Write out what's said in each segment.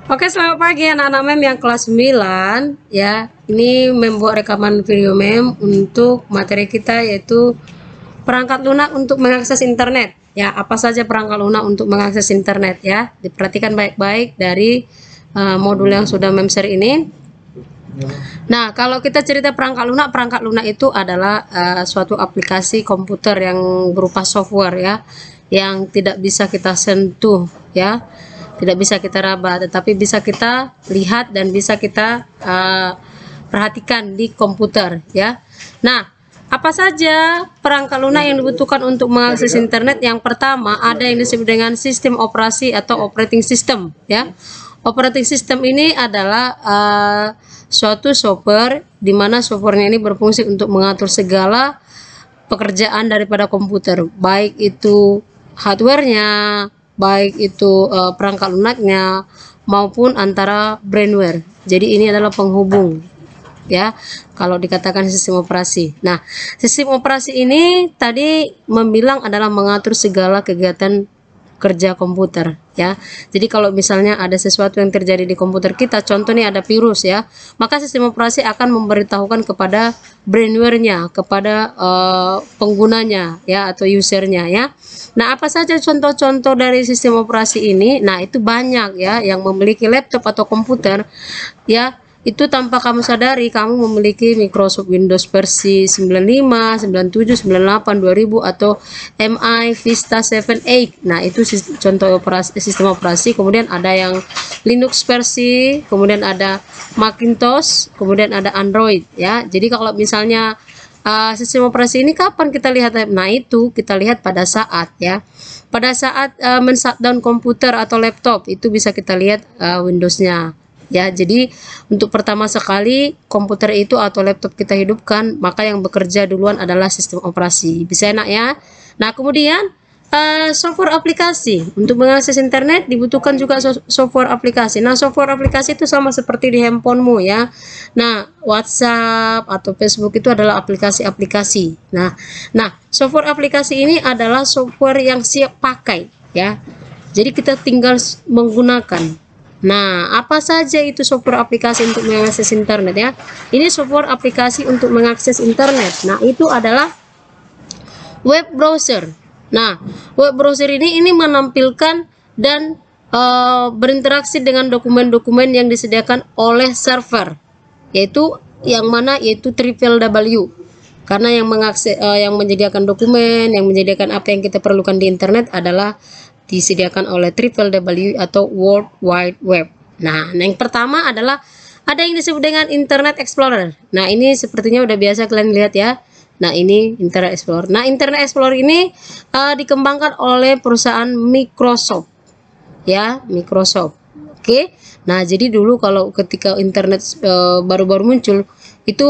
Oke, selamat pagi anak-anak MEM yang kelas 9 ya. Ini membuat rekaman video MEM untuk materi kita yaitu perangkat lunak untuk mengakses internet. Ya, apa saja perangkat lunak untuk mengakses internet ya. Diperhatikan baik-baik dari modul yang sudah MEM share ini. Nah, kalau kita cerita perangkat lunak itu adalah suatu aplikasi komputer yang berupa software ya, yang tidak bisa kita sentuh ya. Tidak bisa kita raba, tetapi bisa kita lihat dan bisa kita perhatikan di komputer ya. Nah, apa saja perangkat lunak yang dibutuhkan untuk mengakses internet? Yang pertama ada yang disebut dengan sistem operasi atau operating system ya. Operating system ini adalah suatu software di mana softwarenya ini berfungsi untuk mengatur segala pekerjaan daripada komputer, baik itu hardwarenya, baik itu perangkat lunaknya maupun antara brainware. Jadi ini adalah penghubung ya kalau dikatakan sistem operasi. Nah, sistem operasi ini tadi membilang adalah mengatur segala kegiatan kerja komputer ya. Jadi kalau misalnya ada sesuatu yang terjadi di komputer kita, contohnya ada virus ya, maka sistem operasi akan memberitahukan kepada brainware-nya, kepada penggunanya ya atau usernya ya. Nah, apa saja contoh-contoh dari sistem operasi ini? Nah, itu banyak ya. Yang memiliki laptop atau komputer ya, itu tanpa kamu sadari kamu memiliki Microsoft Windows versi 95, 97, 98, 2000 atau MI, Vista 7, 8. Nah, itu contoh operasi, sistem operasi. Kemudian ada yang Linux versi, kemudian ada Macintosh, kemudian ada Android ya. Jadi kalau misalnya sistem operasi ini kapan kita lihat? Nah, itu kita lihat pada saat ya. Pada saat men-shutdown komputer atau laptop, itu bisa kita lihat Windows-nya. Ya, jadi untuk pertama sekali komputer itu atau laptop kita hidupkan, maka yang bekerja duluan adalah sistem operasi. Bisa enak ya. Nah, kemudian software aplikasi untuk mengakses internet dibutuhkan juga software aplikasi. Nah, software aplikasi itu sama seperti di handphonemu ya. Nah, WhatsApp atau Facebook itu adalah aplikasi-aplikasi. Nah, software aplikasi ini adalah software yang siap pakai ya. Jadi kita tinggal menggunakan. Nah, apa saja itu software aplikasi untuk mengakses internet ya? Ini software aplikasi untuk mengakses internet. Nah, itu adalah web browser. Nah, web browser ini menampilkan dan berinteraksi dengan dokumen-dokumen yang disediakan oleh server, yaitu yang mana yaitu www. Karena yang mengakses, yang menyediakan dokumen, yang menyediakan apa yang kita perlukan di internet adalah disediakan oleh www atau World Wide Web. Nah, yang pertama adalah ada yang disebut dengan Internet Explorer. Nah, ini sepertinya udah biasa kalian lihat ya. Nah, ini Internet Explorer. Nah, Internet Explorer ini dikembangkan oleh perusahaan Microsoft. Ya, Microsoft. Oke. Nah, jadi dulu kalau ketika internet baru-baru muncul, itu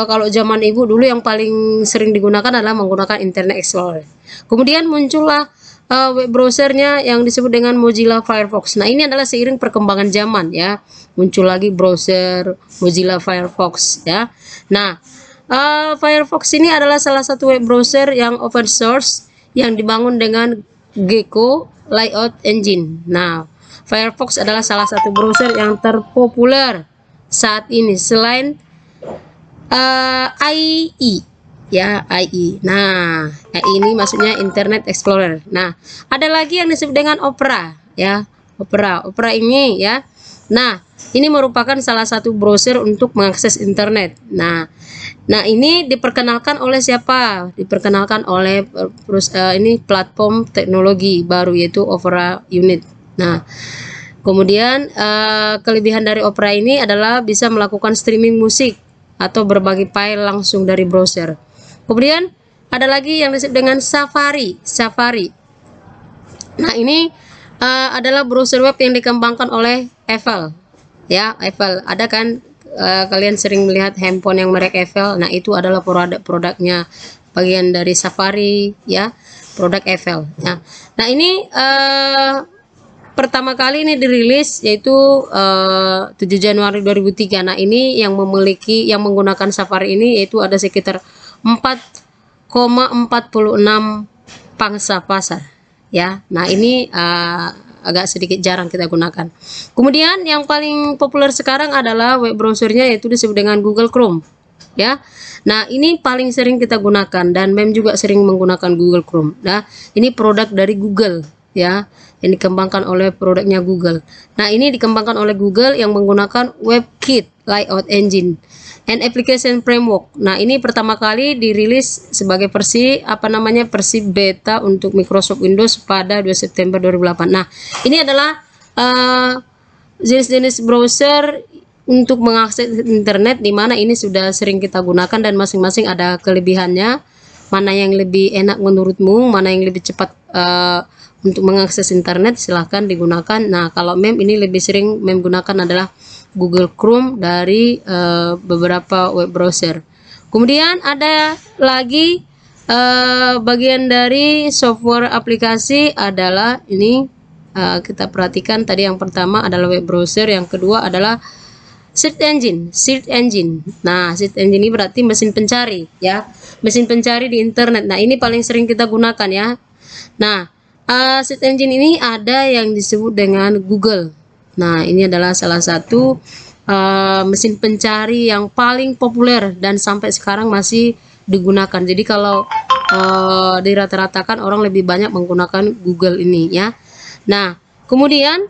kalau zaman ibu dulu yang paling sering digunakan adalah menggunakan Internet Explorer. Kemudian muncullah web browsernya yang disebut dengan Mozilla Firefox. Nah, ini adalah seiring perkembangan zaman ya, muncul lagi browser Mozilla Firefox ya. Nah, Firefox ini adalah salah satu web browser yang open source yang dibangun dengan Gecko Layout Engine. Nah, Firefox adalah salah satu browser yang terpopuler saat ini selain IE ya, IE. Nah, IE ini maksudnya Internet Explorer. Nah, ada lagi yang disebut dengan Opera ya. Opera ini ya. Nah, ini merupakan salah satu browser untuk mengakses internet. Nah, ini diperkenalkan oleh siapa? Diperkenalkan oleh ini platform teknologi baru yaitu Opera Unit. Nah, kemudian kelebihan dari Opera ini adalah bisa melakukan streaming musik atau berbagi file langsung dari browser. Kemudian ada lagi yang disebut dengan Safari. Nah, ini adalah browser web yang dikembangkan oleh Apple. Ya, Apple. Ada kan kalian sering melihat handphone yang merek Apple. Nah, itu adalah produknya bagian dari Safari ya, produk Apple ya. Nah, ini pertama kali ini dirilis yaitu 7 Januari 2003. Nah, ini yang menggunakan Safari ini yaitu ada sekitar 4,46 pangsa pasar ya. Nah, ini agak sedikit jarang kita gunakan. Kemudian yang paling populer sekarang adalah web browsernya, yaitu disebut dengan Google Chrome ya. Nah, ini paling sering kita gunakan, dan mem juga sering menggunakan Google Chrome. Nah, ini produk dari Google ya, yang dikembangkan oleh produknya Google. Nah, ini dikembangkan oleh Google yang menggunakan WebKit Layout Engine and Application Framework. Nah, ini pertama kali dirilis sebagai versi versi beta untuk Microsoft Windows pada 2 September 2008. Nah, ini adalah jenis-jenis browser untuk mengakses internet, di mana ini sudah sering kita gunakan dan masing-masing ada kelebihannya. Mana yang lebih enak menurutmu, mana yang lebih cepat untuk mengakses internet, silahkan digunakan. Nah, kalau mem ini lebih sering mem gunakan adalah Google Chrome dari beberapa web browser. Kemudian ada lagi bagian dari software aplikasi adalah ini, kita perhatikan tadi yang pertama adalah web browser, yang kedua adalah search engine. Nah, search engine ini berarti mesin pencari ya, mesin pencari di internet. Nah, ini paling sering kita gunakan ya. Nah, search engine ini ada yang disebut dengan Google. Nah, ini adalah salah satu mesin pencari yang paling populer dan sampai sekarang masih digunakan. Jadi kalau dirata-ratakan orang lebih banyak menggunakan Google ini ya. Nah, kemudian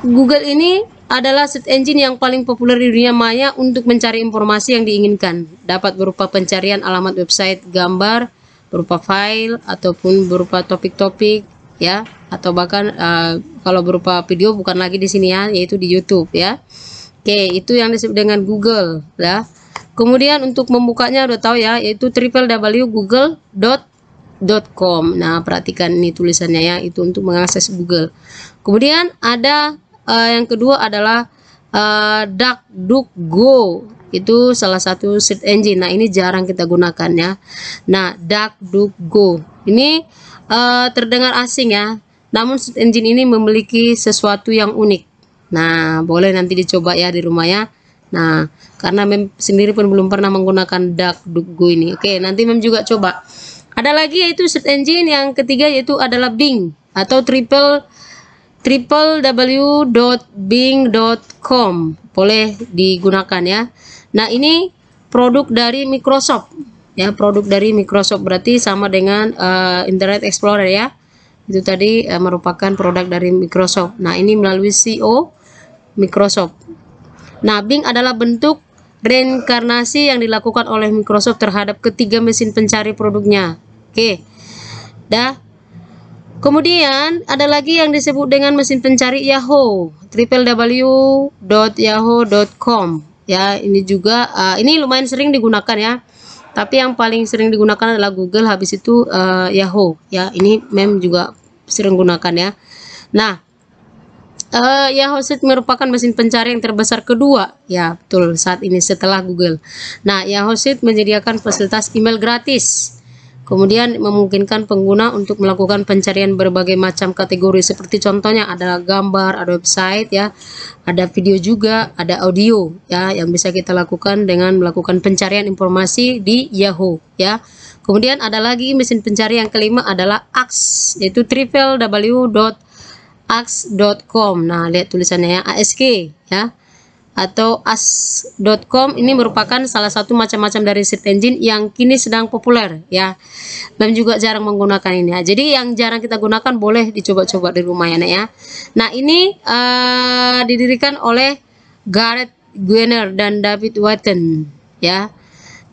Google ini adalah search engine yang paling populer di dunia maya untuk mencari informasi yang diinginkan. Dapat berupa pencarian alamat website, gambar, berupa file, ataupun berupa topik-topik ya, atau bahkan kalau berupa video bukan lagi di sini ya, yaitu di YouTube ya. Oke, itu yang disebut dengan Google ya. Kemudian untuk membukanya udah tahu ya, yaitu www.google.com. Nah, perhatikan ini tulisannya ya, itu untuk mengakses Google. Kemudian ada yang kedua adalah DuckDuckGo. Itu salah satu search engine. Nah, ini jarang kita gunakan ya. Nah, DuckDuckGo ini terdengar asing ya, namun search engine ini memiliki sesuatu yang unik. Nah, boleh nanti dicoba ya di rumah ya. Nah, karena mem sendiri pun belum pernah menggunakan DuckDuckGo ini. Oke, nanti mem juga coba. Ada lagi yaitu search engine yang ketiga, yaitu adalah Bing atau www.bing.com. boleh digunakan ya. Nah, ini produk dari Microsoft ya, produk dari Microsoft berarti sama dengan Internet Explorer ya. Itu tadi merupakan produk dari Microsoft. Nah, ini melalui CEO Microsoft. Nah, Bing adalah bentuk reinkarnasi yang dilakukan oleh Microsoft terhadap ketiga mesin pencari produknya. Oke. Dah. Kemudian ada lagi yang disebut dengan mesin pencari Yahoo, www.yahoo.com ya. Ini juga ini lumayan sering digunakan ya. Tapi yang paling sering digunakan adalah Google, habis itu Yahoo ya. Ini mem juga sering gunakan ya. Nah, Yahoo Search merupakan mesin pencari yang terbesar kedua ya, betul, saat ini setelah Google. Nah, Yahoo Search menyediakan fasilitas email gratis. Kemudian memungkinkan pengguna untuk melakukan pencarian berbagai macam kategori, seperti contohnya adalah gambar, ada website ya, ada video juga, ada audio ya, yang bisa kita lakukan dengan melakukan pencarian informasi di Yahoo ya. Kemudian ada lagi mesin pencari yang kelima adalah Ask, yaitu www.ask.com. Nah, lihat tulisannya ya, ASK ya, atau ask.com. Ini merupakan salah satu macam-macam dari search engine yang kini sedang populer ya. Dan juga jarang menggunakan ini ya. Jadi yang jarang kita gunakan boleh dicoba-coba di rumah ya, Nek ya. Nah, ini didirikan oleh Gareth Guener dan David Watson ya.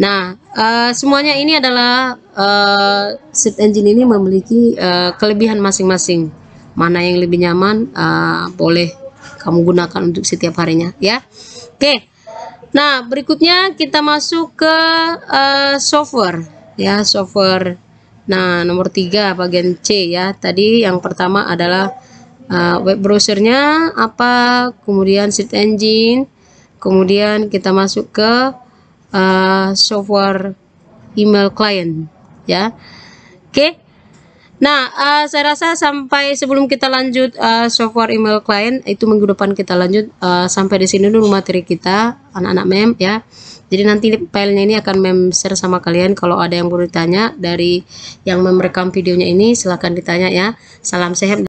Nah, semuanya ini adalah search engine ini memiliki kelebihan masing-masing. Mana yang lebih nyaman boleh kamu gunakan untuk setiap harinya ya. Oke. Nah, berikutnya kita masuk ke software ya, software. Nah, nomor 3 bagian C ya. Tadi yang pertama adalah web browsernya apa, kemudian search engine, kemudian kita masuk ke software email client ya. Oke. Nah, saya rasa sampai sebelum kita lanjut software email client, itu minggu depan kita lanjut. Sampai di sini dulu materi kita, anak-anak mem ya. Jadi nanti filenya ini akan mem share sama kalian. Kalau ada yang perlu ditanya dari yang merekam videonya ini, silahkan ditanya ya. Salam sehat.